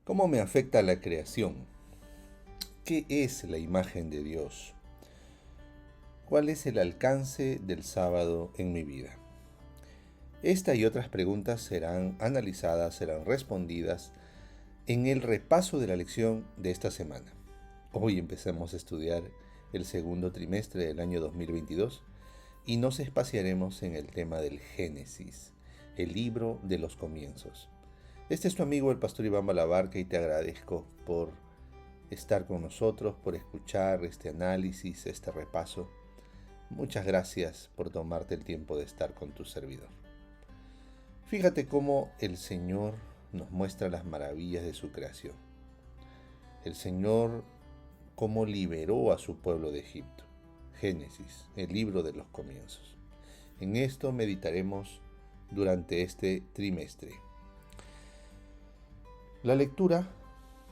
¿Cómo me afecta la creación? ¿Qué es la imagen de Dios? ¿Cuál es el alcance del sábado en mi vida? Esta y otras preguntas serán analizadas, serán respondidas en el repaso de la lección de esta semana. Hoy empezamos a estudiar el segundo trimestre del año 2022 y nos espaciaremos en el tema del Génesis, el libro de los comienzos. Este es tu amigo el pastor Iván Balabarca y te agradezco por estar con nosotros, por escuchar este análisis, este repaso. Muchas gracias por tomarte el tiempo de estar con tu servidor. Fíjate cómo el Señor nos muestra las maravillas de su creación. El Señor cómo liberó a su pueblo de Egipto. Génesis, el libro de los comienzos. En esto meditaremos durante este trimestre. La lectura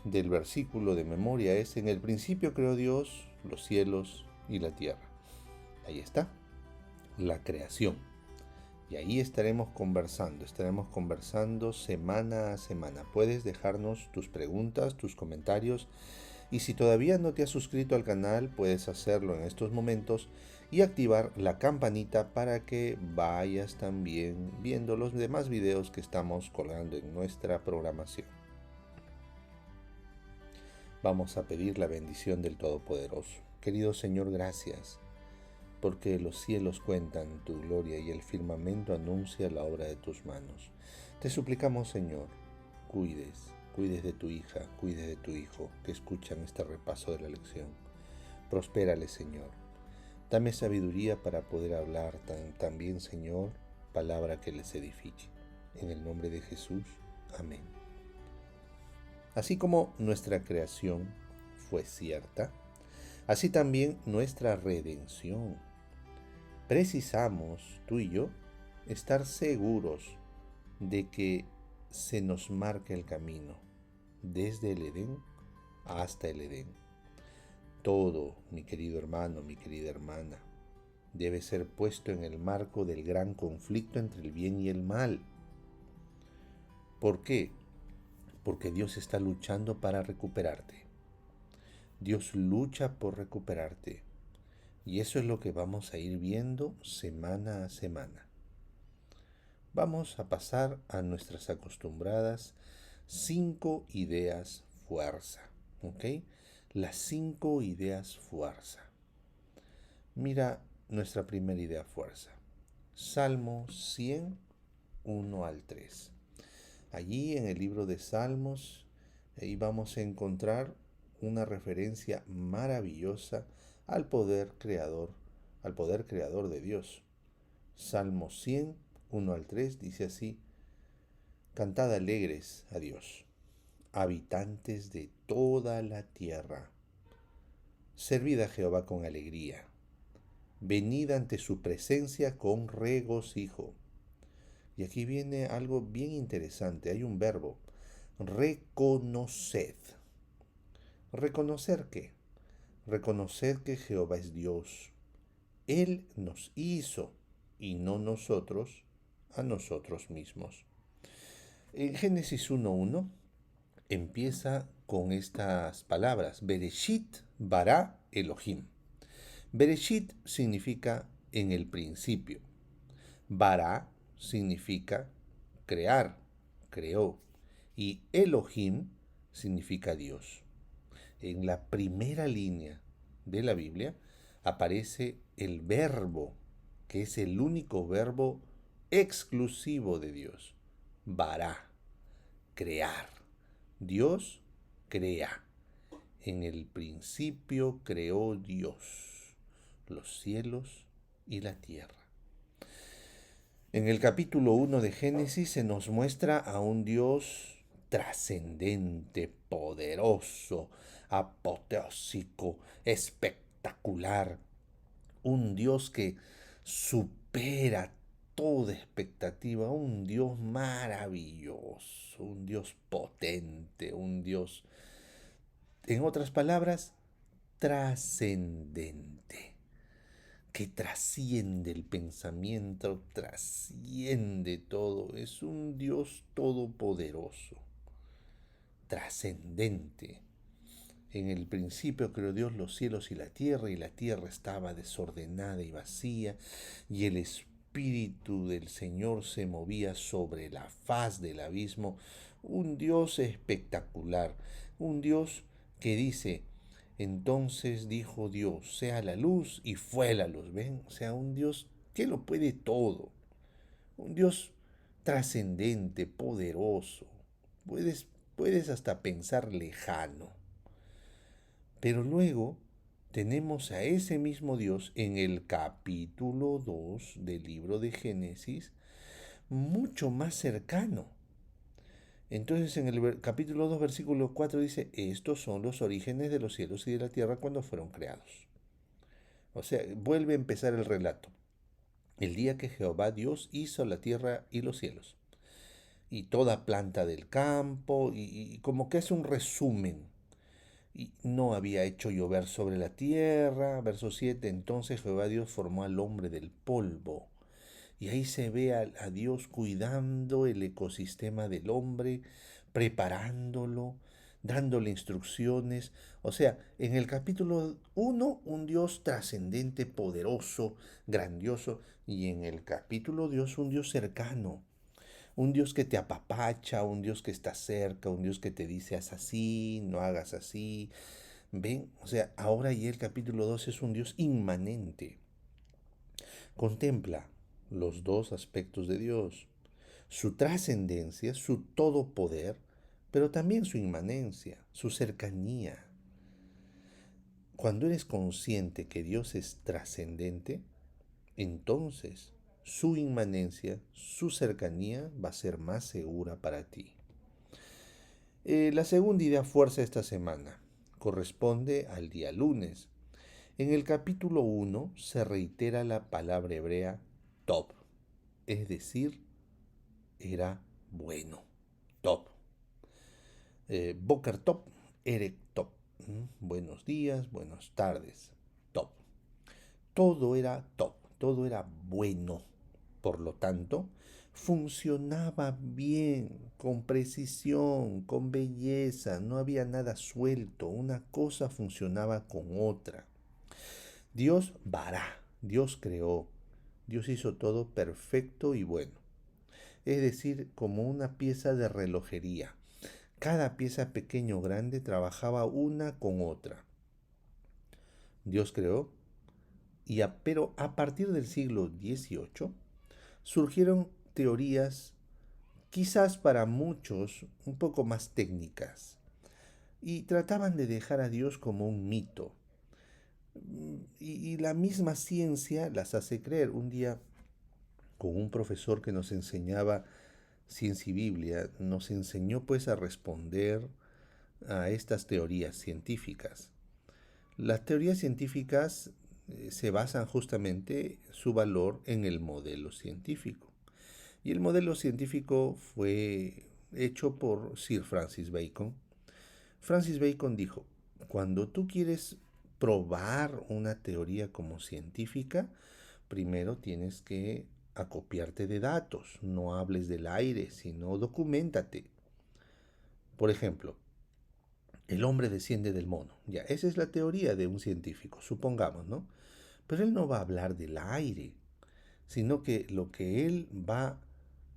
del versículo de memoria es: en el principio creó Dios los cielos y la tierra. Ahí está, la creación. Y ahí estaremos conversando semana a semana. Puedes dejarnos tus preguntas, tus comentarios, y si todavía no te has suscrito al canal, puedes hacerlo en estos momentos y activar la campanita para que vayas también viendo los demás videos que estamos colgando en nuestra programación. Vamos a pedir la bendición del Todopoderoso. Querido Señor, gracias, porque los cielos cuentan tu gloria y el firmamento anuncia la obra de tus manos. Te suplicamos, Señor, cuides de tu hija, cuides de tu hijo que escuchan este repaso de la lección. Prospérale, Señor. Dame sabiduría para poder hablar también, Señor, palabra que les edifique. En el nombre de Jesús, amén. Así como nuestra creación fue cierta, así también nuestra redención. Precisamos, tú y yo, estar seguros de que se nos marca el camino, desde el Edén hasta el Edén. Todo, mi querido hermano, mi querida hermana, debe ser puesto en el marco del gran conflicto entre el bien y el mal. ¿Por qué? Porque Dios está luchando para recuperarte. Dios lucha por recuperarte. Y eso es lo que vamos a ir viendo semana a semana. Vamos a pasar a nuestras acostumbradas 5 ideas fuerza. ¿Ok? Las 5 ideas fuerza. Mira nuestra primera idea fuerza. Salmo 100, 1 al 3. Allí en el libro de Salmos, ahí vamos a encontrar una referencia maravillosa al poder creador de Dios. Salmo 100, 1 al 3 dice así: cantad alegres a Dios, habitantes de toda la tierra. Servid a Jehová con alegría. Venid ante su presencia con regocijo. Y aquí viene algo bien interesante. Hay un verbo: reconoced. ¿Reconocer qué? Reconocer que Jehová es Dios. Él nos hizo y no nosotros a nosotros mismos. En Génesis 1:1 empieza con estas palabras: Bereshit bara Elohim. Bereshit significa en el principio. Bara significa crear, creó. Y Elohim significa Dios. En la primera línea de la Biblia aparece el verbo, que es el único verbo exclusivo de Dios. Bara, crear. Dios crea. En el principio creó Dios los cielos y la tierra. En el capítulo 1 de Génesis se nos muestra a un Dios trascendente, poderoso, apoteósico, espectacular. Un Dios que supera toda expectativa, un Dios maravilloso, un Dios potente, un Dios, en otras palabras, trascendente, que trasciende el pensamiento, trasciende todo. Es un Dios todopoderoso. trascendente. En el principio creó Dios los cielos y la tierra estaba desordenada y vacía, y el Espíritu del Señor se movía sobre la faz del abismo. Un Dios espectacular, un Dios que dice, entonces dijo Dios, sea la luz, y fue la luz. ¿Ven? O sea, un Dios que lo puede todo, un Dios trascendente, poderoso. Puedes hasta pensar lejano. Pero luego tenemos a ese mismo Dios en el capítulo 2 del libro de Génesis, mucho más cercano. Entonces en el capítulo 2 versículo 4 dice, estos son los orígenes de los cielos y de la tierra cuando fueron creados. O sea, vuelve a empezar el relato. El día que Jehová Dios hizo la tierra y los cielos, y toda planta del campo, y como que es un resumen. Y no había hecho llover sobre la tierra. Verso 7, entonces Jehová Dios formó al hombre del polvo. Y ahí se ve a Dios cuidando el ecosistema del hombre, preparándolo, dándole instrucciones. O sea, en el capítulo 1, un Dios trascendente, poderoso, grandioso. Y en el capítulo 2, un Dios cercano. Un Dios que te apapacha, un Dios que está cerca, un Dios que te dice haz así, no hagas así. ¿Ven? O sea, ahora ya el capítulo 2 es un Dios inmanente. Contempla los dos aspectos de Dios, su trascendencia, su todopoder, pero también su inmanencia, su cercanía. Cuando eres consciente que Dios es trascendente, entonces su inmanencia, su cercanía va a ser más segura para ti. La segunda idea fuerza esta semana corresponde al día lunes. En el capítulo 1 se reitera la palabra hebrea top, es decir, era bueno, top. Boker top, erek top. Buenos días, buenas tardes, top. Todo era top, todo era bueno. Por lo tanto, funcionaba bien, con precisión, con belleza, no había nada suelto, una cosa funcionaba con otra. Dios vará, Dios creó, Dios hizo todo perfecto y bueno. Es decir, como una pieza de relojería. Cada pieza pequeña o grande trabajaba una con otra. Dios creó, pero a partir del siglo XVIII surgieron teorías quizás para muchos un poco más técnicas y trataban de dejar a Dios como un mito. Y la misma ciencia las hace creer. Un día, con un profesor que nos enseñaba ciencia y Biblia, nos enseñó pues a responder a estas teorías científicas. Las teorías científicas se basan justamente su valor en el modelo científico. Y el modelo científico fue hecho por Sir Francis Bacon. Francis Bacon dijo, cuando tú quieres probar una teoría como científica, primero tienes que acopiarte de datos, no hables del aire, sino documentate. Por ejemplo, el hombre desciende del mono. Ya, esa es la teoría de un científico, supongamos, ¿no? Pero él no va a hablar del aire, sino que lo que él va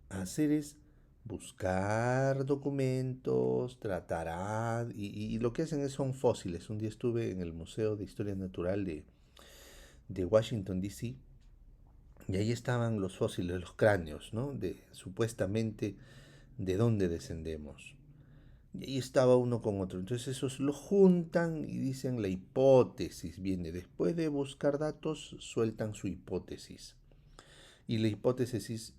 a hacer es buscar documentos, tratará, y lo que hacen son fósiles. Un día estuve en el Museo de Historia Natural de Washington, D.C., y ahí estaban los fósiles, los cráneos, ¿no? De supuestamente de dónde descendemos. Y ahí estaba uno con otro. Entonces esos lo juntan y dicen la hipótesis. Viene después de buscar datos, sueltan su hipótesis. Y la hipótesis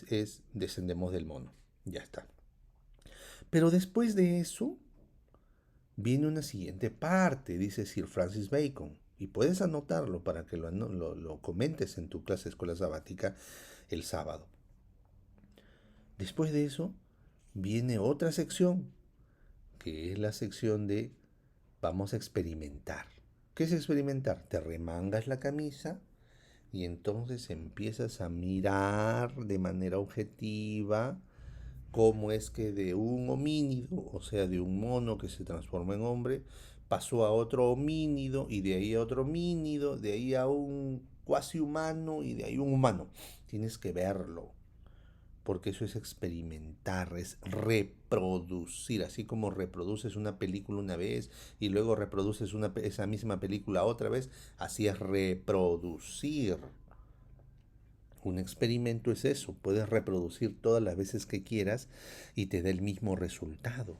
es descendemos del mono. Ya está. Pero después de eso viene una siguiente parte, dice Sir Francis Bacon. Y puedes anotarlo para que lo comentes en tu clase de escuela sabática el sábado. Después de eso viene otra sección, que es la sección de vamos a experimentar. ¿Qué es experimentar? Te remangas la camisa y entonces empiezas a mirar de manera objetiva cómo es que de un homínido, o sea, de un mono que se transformó en hombre, pasó a otro homínido y de ahí a otro homínido, de ahí a un cuasi humano y de ahí un humano. Tienes que verlo, porque eso es experimentar, es reproducir, así como reproduces una película una vez y luego reproduces esa misma película otra vez, así es reproducir. Un experimento es eso, puedes reproducir todas las veces que quieras y te da el mismo resultado.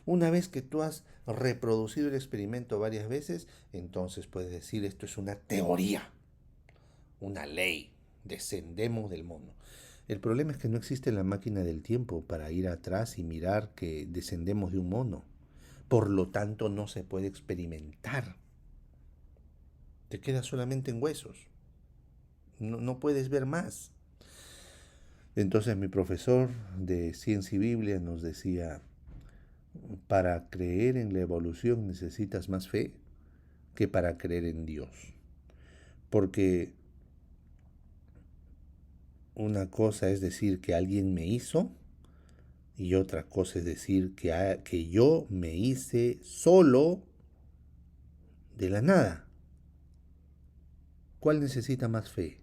Una vez que tú has reproducido el experimento varias veces, entonces puedes decir esto es una teoría, una ley, descendemos del mono. El problema es que no existe la máquina del tiempo para ir atrás y mirar que descendemos de un mono. Por lo tanto, no se puede experimentar. Te quedas solamente en huesos. No puedes ver más. Entonces mi profesor de Ciencia y Biblia nos decía, para creer en la evolución necesitas más fe que para creer en Dios. Porque una cosa es decir que alguien me hizo y otra cosa es decir que yo me hice solo de la nada. ¿Cuál necesita más fe?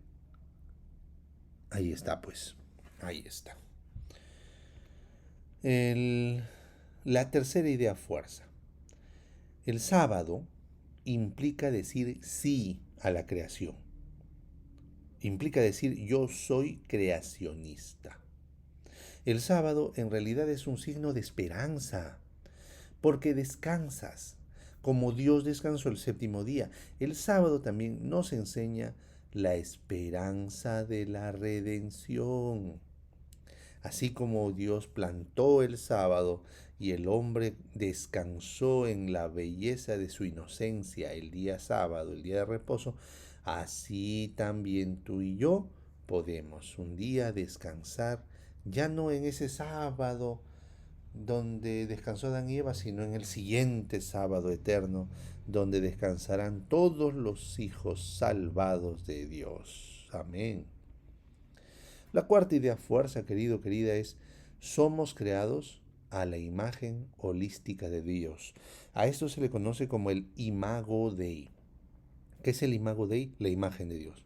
Ahí está, pues. Ahí está. El, la tercera idea fuerza. El sábado implica decir sí a la creación. Implica decir yo soy creacionista. El sábado en realidad es un signo de esperanza, porque descansas, como Dios descansó el séptimo día. El sábado también nos enseña la esperanza de la redención. Así como Dios plantó el sábado y el hombre descansó en la belleza de su inocencia el día sábado, el día de reposo, así también tú y yo podemos un día descansar, ya no en ese sábado donde descansó Adán y Eva, sino en el siguiente sábado eterno, donde descansarán todos los hijos salvados de Dios. Amén. La cuarta idea fuerza, querido, querida, es somos creados a la imagen holística de Dios. A esto se le conoce como el imago Dei. ¿Qué es el imago Dei? La imagen de Dios.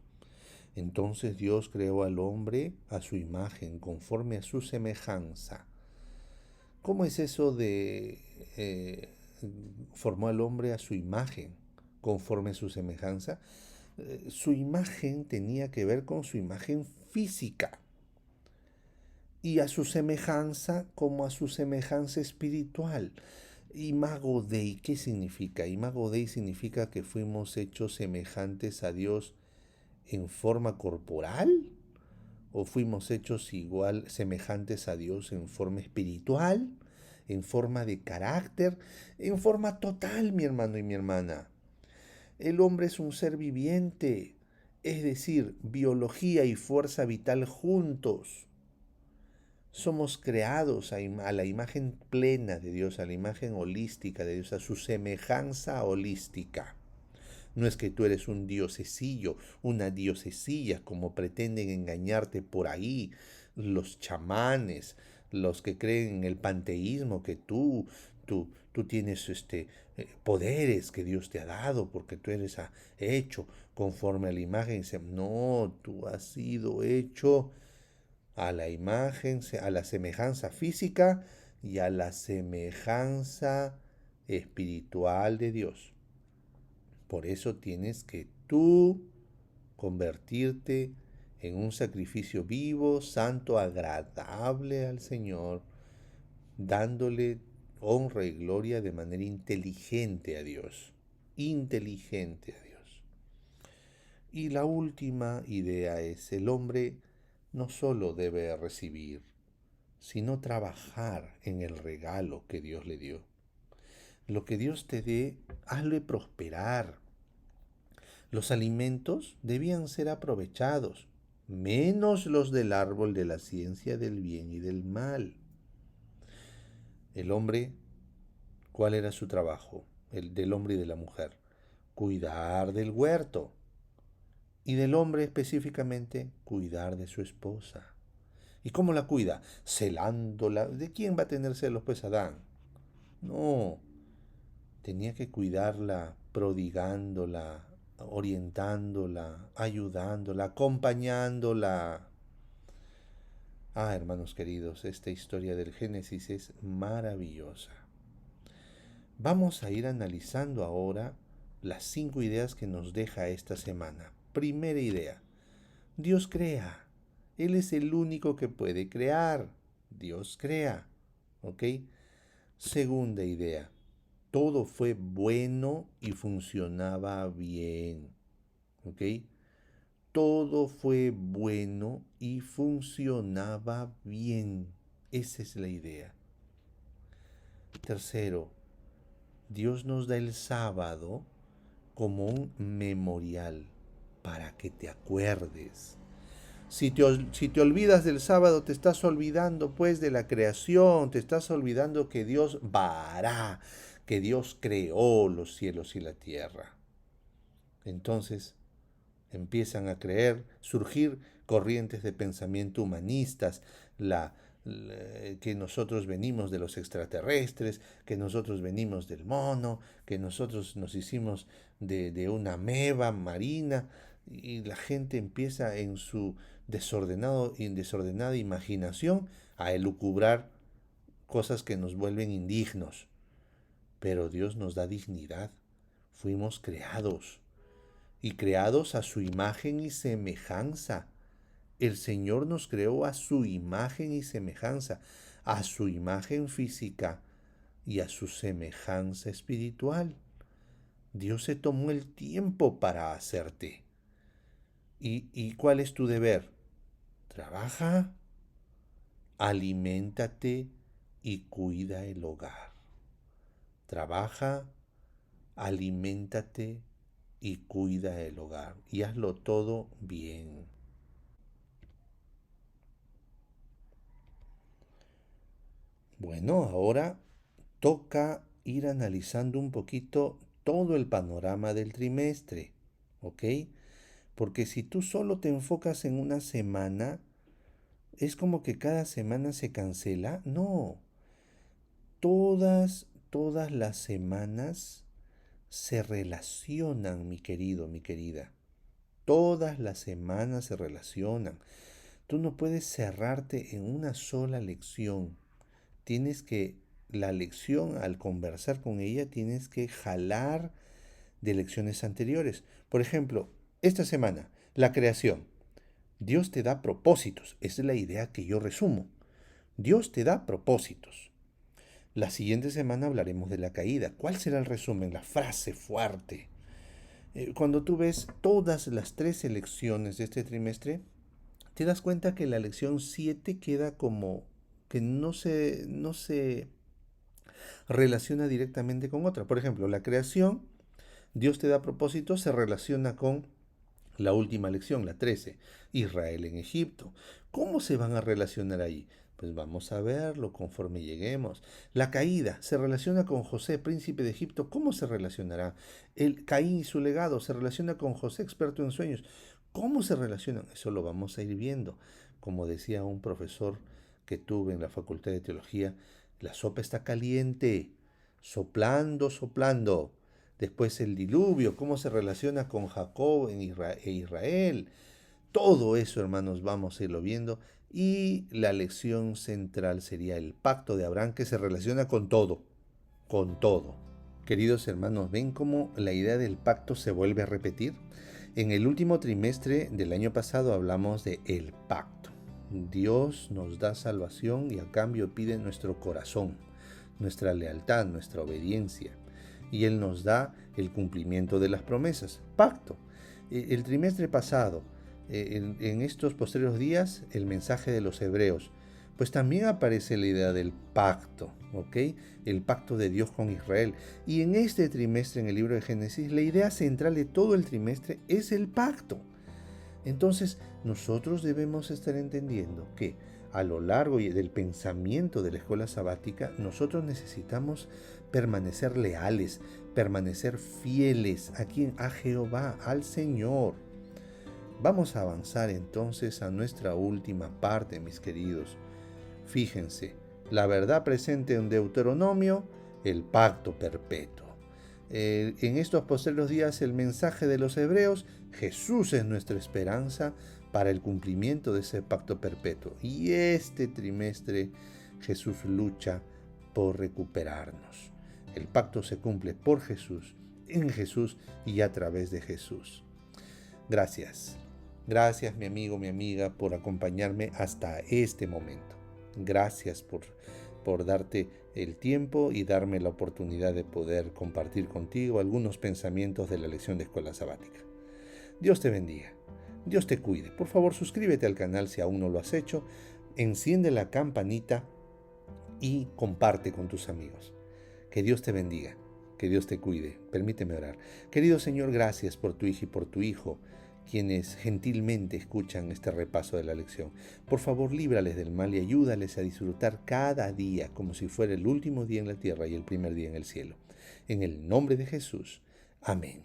Entonces Dios creó al hombre a su imagen, conforme a su semejanza. ¿Cómo es eso de formó al hombre a su imagen, conforme a su semejanza? Su imagen tenía que ver con su imagen física y a su semejanza como a su semejanza espiritual. Imago Dei, ¿qué significa? Imago Dei significa que fuimos hechos semejantes a Dios en forma corporal o fuimos hechos igual semejantes a Dios en forma espiritual, en forma de carácter, en forma total, mi hermano y mi hermana. El hombre es un ser viviente, es decir, biología y fuerza vital juntos. Somos creados a la imagen plena de Dios, a la imagen holística de Dios, a su semejanza holística. No es que tú eres un diosesillo, una diosesilla, como pretenden engañarte por ahí los chamanes, los que creen en el panteísmo, que tú tienes poderes que Dios te ha dado porque tú eres hecho conforme a la imagen. No, tú has sido hecho a la imagen, a la semejanza física y a la semejanza espiritual de Dios. Por eso tienes que tú convertirte en un sacrificio vivo, santo, agradable al Señor, dándole honra y gloria de manera inteligente a Dios. Inteligente a Dios. Y la última idea es, el hombre no solo debe recibir, sino trabajar en el regalo que Dios le dio. Lo que Dios te dé, hazle prosperar. Los alimentos debían ser aprovechados, menos los del árbol de la ciencia del bien y del mal. El hombre, ¿cuál era su trabajo? El del hombre y de la mujer. Cuidar del huerto. Y del hombre específicamente, cuidar de su esposa. ¿Y cómo la cuida? Celándola. ¿De quién va a tener celos pues Adán? No, tenía que cuidarla, prodigándola, orientándola, ayudándola, acompañándola. Ah, hermanos queridos, esta historia del Génesis es maravillosa. Vamos a ir analizando ahora las 5 ideas que nos deja esta semana. Primera idea, Dios crea. Él es el único que puede crear. Dios crea. ¿Ok? Segunda idea, todo fue bueno y funcionaba bien. ¿Ok? Todo fue bueno y funcionaba bien. Esa es la idea. Tercero, Dios nos da el sábado como un memorial para que te acuerdes. Si te olvidas del sábado, te estás olvidando pues de la creación, te estás olvidando que Dios vará, que Dios creó los cielos y la tierra. Entonces empiezan a surgir corrientes de pensamiento humanistas, que nosotros venimos de los extraterrestres, que nosotros venimos del mono, que nosotros nos hicimos de una ameba marina, y la gente empieza en su desordenada imaginación a elucubrar cosas que nos vuelven indignos. Pero Dios nos da dignidad. Fuimos creados y creados a su imagen y semejanza. El Señor nos creó a su imagen y semejanza, a su imagen física y a su semejanza espiritual. Dios se tomó el tiempo para hacerte. ¿Y cuál es tu deber? Trabaja, aliméntate y cuida el hogar. Trabaja, aliméntate y cuida el hogar. Y hazlo todo bien. Bueno, ahora toca ir analizando un poquito todo el panorama del trimestre, ¿ok? Porque si tú solo te enfocas en una semana, es como que cada semana se cancela. No, todas las semanas se relacionan, mi querido, mi querida. Todas las semanas se relacionan. Tú no puedes cerrarte en una sola lección. Tienes que, la lección, al conversar con ella, tienes que jalar de lecciones anteriores. Por ejemplo, esta semana, la creación. Dios te da propósitos. Esa es la idea que yo resumo. Dios te da propósitos. La siguiente semana hablaremos de la caída. ¿Cuál será el resumen? La frase fuerte. Cuando tú ves todas las 3 lecciones de este trimestre, te das cuenta que la lección 7 queda como que no se relaciona directamente con otra. Por ejemplo, la creación, Dios te da propósito, se relaciona con la última lección, la 13, Israel en Egipto. ¿Cómo se van a relacionar ahí? Pues vamos a verlo conforme lleguemos. La caída se relaciona con José, príncipe de Egipto. ¿Cómo se relacionará? El Caín y su legado se relaciona con José, experto en sueños. ¿Cómo se relacionan? Eso lo vamos a ir viendo. Como decía un profesor que tuve en la Facultad de Teología, la sopa está caliente, soplando, soplando. Después el diluvio, cómo se relaciona con Jacob e Israel. Todo eso, hermanos, vamos a irlo viendo. Y la lección central sería el pacto de Abraham, que se relaciona con todo, con todo. Queridos hermanos, ¿ven cómo la idea del pacto se vuelve a repetir? En el último trimestre del año pasado hablamos de el pacto. Dios nos da salvación y a cambio pide nuestro corazón, nuestra lealtad, nuestra obediencia. Y Él nos da el cumplimiento de las promesas. Pacto. El trimestre pasado, en estos posteriores días, el mensaje de los hebreos. Pues también aparece la idea del pacto, ¿ok? El pacto de Dios con Israel. Y en este trimestre, en el libro de Génesis, la idea central de todo el trimestre es el pacto. Entonces, nosotros debemos estar entendiendo que a lo largo del pensamiento de la escuela sabática, nosotros necesitamos permanecer leales, permanecer fieles a quien, a Jehová, al Señor. Vamos a avanzar entonces a nuestra última parte, mis queridos. Fíjense, la verdad presente en Deuteronomio, el pacto perpetuo. En estos postreros días, el mensaje de los hebreos: Jesús es nuestra esperanza para el cumplimiento de ese pacto perpetuo. Y este trimestre Jesús lucha por recuperarnos. El pacto se cumple por Jesús, en Jesús y a través de Jesús. Gracias. Gracias, mi amigo, mi amiga, por acompañarme hasta este momento. Gracias por darte el tiempo y darme la oportunidad de poder compartir contigo algunos pensamientos de la lección de escuela sabática. Dios te bendiga. Dios te cuide. Por favor, suscríbete al canal si aún no lo has hecho. Enciende la campanita y comparte con tus amigos. Que Dios te bendiga. Que Dios te cuide. Permíteme orar. Querido Señor, gracias por tu hija y por tu hijo, quienes gentilmente escuchan este repaso de la lección. Por favor, líbrales del mal y ayúdales a disfrutar cada día como si fuera el último día en la tierra y el primer día en el cielo. En el nombre de Jesús. Amén.